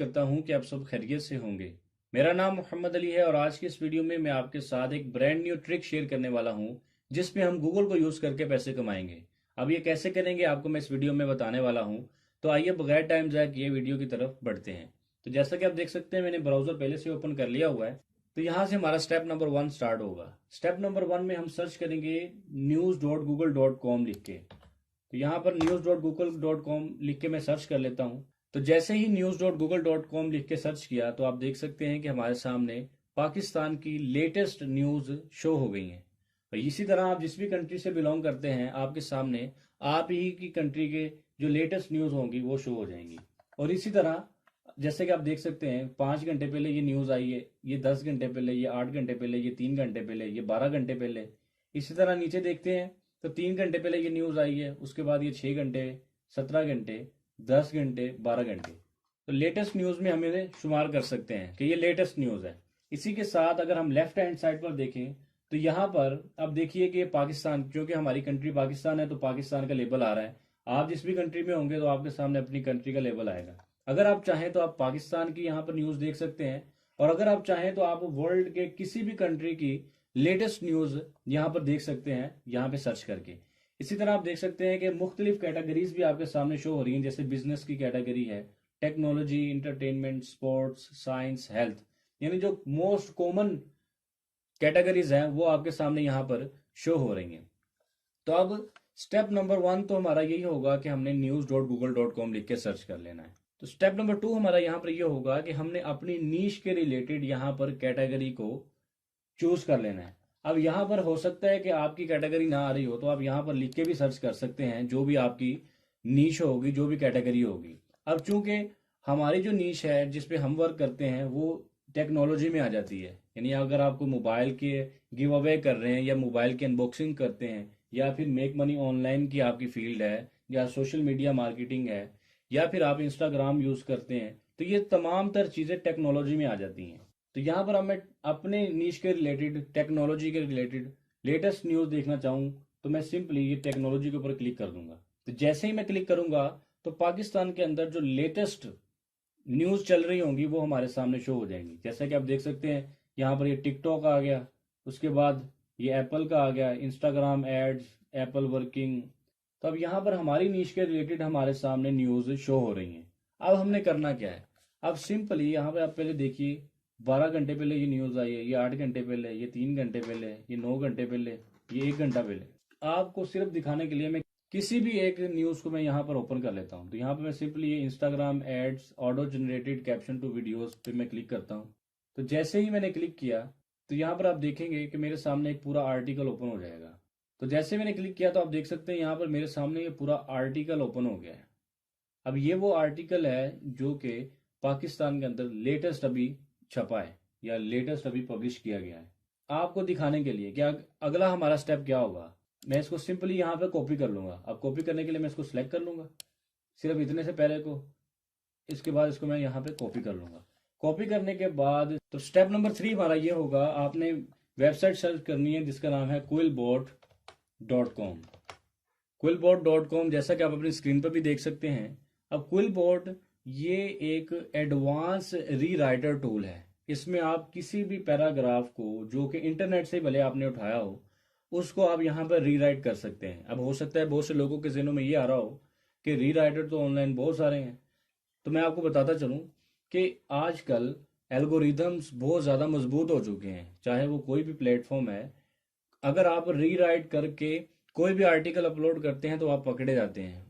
करता हूं कि आप सब खैरियत से होंगे। मेरा नाम मोहम्मद अली है और आज की इस वीडियो में मैं आपके साथ एक ब्रांड न्यू ट्रिक शेयर करने वाला हूं जिसमें हम गूगल को यूज़ करके पैसे कमाएंगे। अब ये कैसे करेंगे आपको मैं इस वीडियो में बताने वाला हूं। तो आइए बगैर टाइम ज़ाया किए वीडियो की तरफ बढ़ते हैं। तो जैसा कि आप देख सकते हैं मैंने ब्राउज़र पहले से ओपन कर लिया हुआ है। तो यहाँ से हमारा स्टेप नंबर 1 स्टार्ट होगा। स्टेप नंबर 1 में हम सर्च करेंगे news.google.com लिख के। तो यहाँ पर news.google.com लिख के मैं सर्च कर लेता हूँ। तो जैसे ही news.google.com लिख के सर्च किया तो आप देख सकते हैं कि हमारे सामने पाकिस्तान की लेटेस्ट न्यूज़ शो हो गई हैं। और इसी तरह आप जिस भी कंट्री से बिलोंग करते हैं आपके सामने आप ही की कंट्री के जो लेटेस्ट न्यूज़ होंगी वो शो हो जाएंगी। और इसी तरह जैसे कि आप देख सकते हैं 5 घंटे पहले ये न्यूज़ आई है, ये 10 घंटे पहले, ये 8 घंटे पहले, ये 3 घंटे पहले, ये 12 घंटे पहले। इसी तरह नीचे देखते हैं तो 3 घंटे पहले ये न्यूज़ आई है, उसके बाद ये 6 घंटे, 17 घंटे, 10 घंटे, 12 घंटे। तो लेटेस्ट न्यूज़ में हम इन्हें शुमार कर सकते हैं कि ये लेटेस्ट न्यूज़ है। इसी के साथ अगर हम लेफ्ट हैंड साइड पर देखें तो यहाँ पर अब देखिए कि पाकिस्तान, क्योंकि हमारी कंट्री पाकिस्तान है तो पाकिस्तान का लेबल आ रहा है। आप जिस भी कंट्री में होंगे तो आपके सामने अपनी कंट्री का लेबल आएगा। अगर आप चाहें तो आप पाकिस्तान की यहाँ पर न्यूज़ देख सकते हैं, और अगर आप चाहें तो आप वर्ल्ड के किसी भी कंट्री की लेटेस्ट न्यूज़ यहाँ पर देख सकते हैं यहाँ पे सर्च करके। इसी तरह आप देख सकते हैं कि मुख्तलिफ कैटेगरीज भी आपके सामने शो हो रही हैं, जैसे बिजनेस की कैटेगरी है, technology, entertainment, sports, science, health, यानी जो मोस्ट कॉमन कैटेगरीज हैं वो आपके सामने यहाँ पर शो हो रही हैं। तो अब स्टेप नंबर 1 तो हमारा यही होगा कि हमने news.google.com लिख के सर्च कर लेना है। तो स्टेप नंबर 2 हमारा यहाँ पर यह होगा कि हमने अपनी नीश के रिलेटेड यहाँ पर कैटेगरी को चूज कर लेना है। अब यहाँ पर हो सकता है कि आपकी कैटेगरी ना आ रही हो तो आप यहाँ पर लिख के भी सर्च कर सकते हैं जो भी आपकी नीश होगी, जो भी कैटेगरी होगी। अब चूंकि हमारी जो नीश है जिस पे हम वर्क करते हैं वो टेक्नोलॉजी में आ जाती है, यानी अगर आपको मोबाइल के गिव अवे कर रहे हैं या मोबाइल की अनबॉक्सिंग करते हैं या फिर मेक मनी ऑनलाइन की आपकी फील्ड है या सोशल मीडिया मार्केटिंग है या फिर आप इंस्टाग्राम यूज़ करते हैं, तो ये तमाम तर चीज़ें टेक्नोलॉजी में आ जाती हैं। तो यहाँ पर अब मैं अपने नीश के रिलेटेड, टेक्नोलॉजी के रिलेटेड लेटेस्ट न्यूज़ देखना चाहूँ तो मैं सिंपली ये टेक्नोलॉजी के ऊपर क्लिक कर दूंगा। तो जैसे ही मैं क्लिक करूंगा तो पाकिस्तान के अंदर जो लेटेस्ट न्यूज़ चल रही होंगी वो हमारे सामने शो हो जाएंगी। जैसा कि आप देख सकते हैं यहाँ पर ये टिकटॉक आ गया, उसके बाद ये एप्पल का आ गया, इंस्टाग्राम एड्स, एप्पल वर्किंग। तो अब यहाँ पर हमारी नीश के रिलेटेड हमारे सामने न्यूज़ शो हो रही हैं। अब हमने करना क्या है, अब सिंपली यहाँ पे आप पहले देखिए 12 घंटे पहले ये न्यूज़ आई है, ये 8 घंटे पहले, ये 3 घंटे पहले, ये 9 घंटे पहले, ये 1 घंटा पहले। आपको सिर्फ दिखाने के लिए मैं किसी भी एक न्यूज़ को मैं यहाँ पर ओपन कर लेता हूँ। तो यहाँ पर मैं सिंपली ये Instagram ads auto generated caption to videos पे मैं क्लिक करता हूँ। तो जैसे ही मैंने क्लिक किया तो यहाँ पर आप देखेंगे कि मेरे सामने एक पूरा आर्टिकल ओपन हो जाएगा। तो जैसे मैंने क्लिक किया तो आप देख सकते हैं यहाँ पर मेरे सामने ये पूरा आर्टिकल ओपन हो गया है। अब ये वो आर्टिकल है जो कि पाकिस्तान के अंदर लेटेस्ट अभी छपा है या लेटेस्ट अभी पब्लिश किया गया है। आपको दिखाने के लिए कि अगला हमारा स्टेप क्या होगा, मैं इसको सिंपली यहाँ पे कॉपी कर लूँगा। अब कॉपी करने के लिए मैं इसको सिलेक्ट कर लूँगा, सिर्फ इतने से पहले को, इसके बाद इसको मैं यहाँ पे कॉपी कर लूँगा। कॉपी करने के बाद तो स्टेप नंबर 3 हमारा ये होगा, आपने वेबसाइट सर्च करनी है जिसका नाम है quillbot.com। quillbot.com जैसा कि आप अपनी स्क्रीन पर भी देख सकते हैं। अब quillbot ये एक एडवांस री राइटर टूल है। इसमें आप किसी भी पैराग्राफ को जो कि इंटरनेट से भले आपने उठाया हो उसको आप यहाँ पर रीराइट कर सकते हैं। अब हो सकता है बहुत से लोगों के जहनों में ये आ रहा हो कि रीराइटर तो ऑनलाइन बहुत सारे हैं। तो मैं आपको बताता चलूँ कि आजकल एल्गोरिदम्स बहुत ज़्यादा मजबूत हो चुके हैं, चाहे वो कोई भी प्लेटफॉर्म है। अगर आप रीराइट करके कोई भी आर्टिकल अपलोड करते हैं तो आप पकड़े जाते हैं,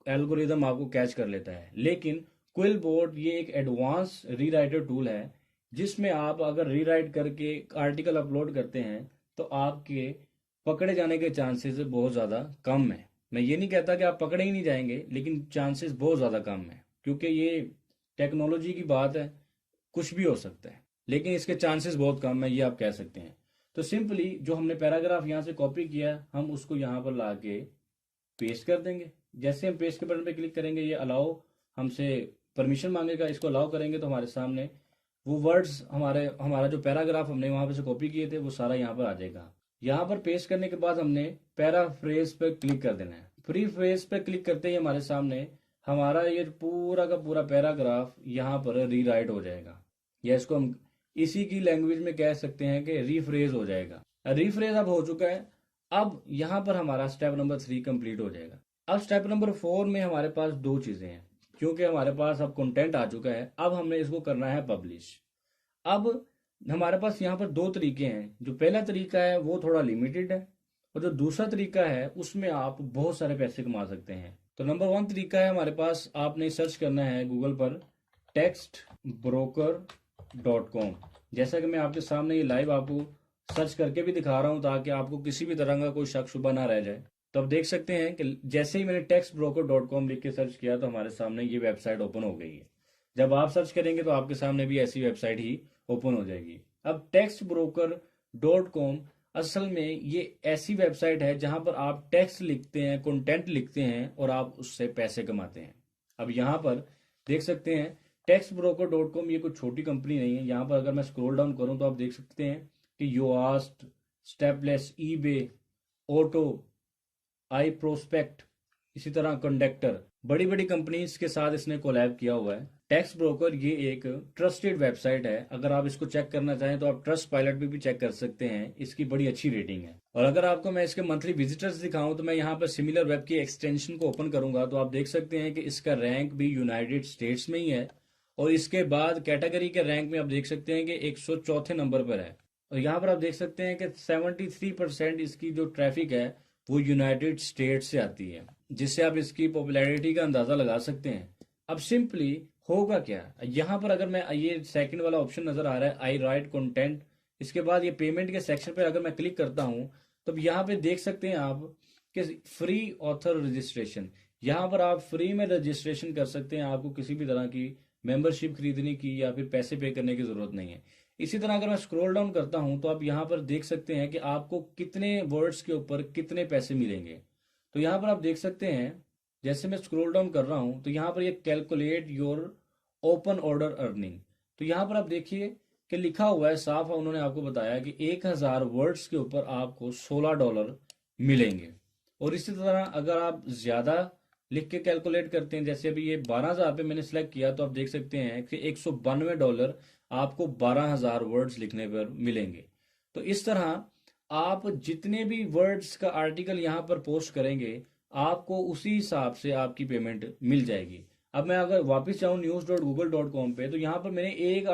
एल्गोरिदम आपको कैच कर लेता है। लेकिन क्विलबोर्ड ये एक एडवांस रीराइटर टूल है जिसमें आप अगर रीराइट करके आर्टिकल अपलोड करते हैं तो आपके पकड़े जाने के चांसेस बहुत ज़्यादा कम है। मैं ये नहीं कहता कि आप पकड़े ही नहीं जाएंगे, लेकिन चांसेस बहुत ज़्यादा कम है, क्योंकि ये टेक्नोलॉजी की बात है, कुछ भी हो सकता है, लेकिन इसके चांसेस बहुत कम है, ये आप कह सकते हैं। तो सिंपली जो हमने पैराग्राफ यहाँ से कॉपी किया हम उसको यहाँ पर ला के पेस्ट कर देंगे। जैसे हम पेस्ट के बटन पे क्लिक करेंगे ये अलाउ हमसे परमिशन मांगेगा, इसको अलाउ करेंगे तो हमारे सामने वो वर्ड्स, हमारा जो पैराग्राफ हमने वहाँ पे से कॉपी किए थे वो सारा यहाँ पर आ जाएगा। यहाँ पर पेस्ट करने के बाद हमने पैराफ्रेज पर क्लिक कर देना है। फ्री फ्रेज पर क्लिक करते ही हमारे सामने हमारा ये पूरा का पूरा पैराग्राफ यहाँ पर रीराइट हो जाएगा, या इसको हम इसी की लैंग्वेज में कह सकते हैं कि रीफ्रेज हो जाएगा। रीफ्रेज अब हो चुका है। अब यहाँ पर हमारा स्टेप नंबर 3 कंप्लीट हो जाएगा। अब स्टेप नंबर 4 में हमारे पास दो चीज़ें हैं, क्योंकि हमारे पास अब कंटेंट आ चुका है। अब हमने इसको करना है पब्लिश। अब हमारे पास यहाँ पर दो तरीके हैं। जो पहला तरीका है वो थोड़ा लिमिटेड है, और जो दूसरा तरीका है उसमें आप बहुत सारे पैसे कमा सकते हैं। तो नंबर 1 तरीका है हमारे पास, आपने सर्च करना है गूगल पर textbroker.com। जैसा कि मैं आपके सामने ये लाइव आपको सर्च करके भी दिखा रहा हूँ, ताकि आपको किसी भी तरह का कोई शक शुबा ना रह जाए। तो अब देख सकते हैं कि जैसे ही मैंने textbroker.com लिख के सर्च किया तो हमारे सामने ये वेबसाइट ओपन हो गई है। जब आप सर्च करेंगे तो आपके सामने भी ऐसी वेबसाइट ही ओपन हो जाएगी। अब textbroker.com असल में ये ऐसी वेबसाइट है जहां पर आप टेक्स्ट लिखते हैं, कंटेंट लिखते हैं और आप उससे पैसे कमाते हैं। अब यहाँ पर देख सकते हैं textbroker.com ये कोई छोटी कंपनी नहीं है। यहाँ पर अगर मैं स्क्रॉल डाउन करूँ तो आप देख सकते हैं कि योआस्ट, स्टेपलेस, ईबे, ऑटो, आई प्रोस्पेक्ट, इसी तरह कंडक्टर, बड़ी बड़ी कंपनीज के साथ इसने कोलैब किया हुआ है। टैक्स ब्रोकर ये एक ट्रस्टेड वेबसाइट है। अगर आप इसको चेक करना चाहें तो आप ट्रस्ट पायलट पे भी चेक कर सकते हैं, इसकी बड़ी अच्छी रेटिंग है। और अगर आपको मैं इसके मंथली विजिटर्स दिखाऊं तो मैं यहाँ पर सिमिलर वेब की एक्सटेंशन को ओपन करूंगा तो आप देख सकते हैं कि इसका रैंक भी यूनाइटेड स्टेट्स में ही है, और इसके बाद कैटेगरी के रैंक में आप देख सकते हैं कि 104 नंबर पर है। और यहाँ पर आप देख सकते हैं कि 73% इसकी जो ट्रैफिक है वो यूनाइटेड स्टेट्स से आती है, जिससे आप इसकी पॉपुलैरिटी का अंदाजा लगा सकते हैं। अब सिंपली होगा क्या, यहाँ पर अगर मैं ये सेकंड वाला ऑप्शन नजर आ रहा है आई राइट कंटेंट, इसके बाद ये पेमेंट के सेक्शन पर अगर मैं क्लिक करता हूँ तो यहाँ पे देख सकते हैं आप कि फ्री ऑथर रजिस्ट्रेशन, यहाँ पर आप फ्री में रजिस्ट्रेशन कर सकते हैं। आपको किसी भी तरह की मेंबरशिप खरीदने की या फिर पैसे पे करने की जरूरत नहीं है। इसी तरह अगर मैं स्क्रॉल डाउन करता हूं तो आप यहाँ पर देख सकते हैं कि आपको कितने वर्ड्स के ऊपर कितने पैसे मिलेंगे। तो यहाँ पर आप देख सकते हैं, जैसे मैं स्क्रॉल डाउन कर रहा हूं तो यहाँ पर ये calculate your open order earning, तो यहाँ पर आप देखिए कि लिखा हुआ है साफ, उन्होंने आपको बताया कि 1000 वर्ड्स के ऊपर आपको $16 मिलेंगे। और इसी तरह अगर आप ज्यादा लिख के कैलकुलेट करते हैं, जैसे अभी ये 12,000 पे मैंने सेलेक्ट किया तो आप देख सकते हैं कि $192 आपको 12,000 वर्ड्स लिखने पर मिलेंगे। तो इस तरह आप जितने भी वर्ड्स का आर्टिकल यहाँ पर पोस्ट करेंगे आपको उसी हिसाब से आपकी पेमेंट मिल जाएगी। अब मैं अगर वापस जाऊँ news.google.com पे तो यहाँ पर मैंने एक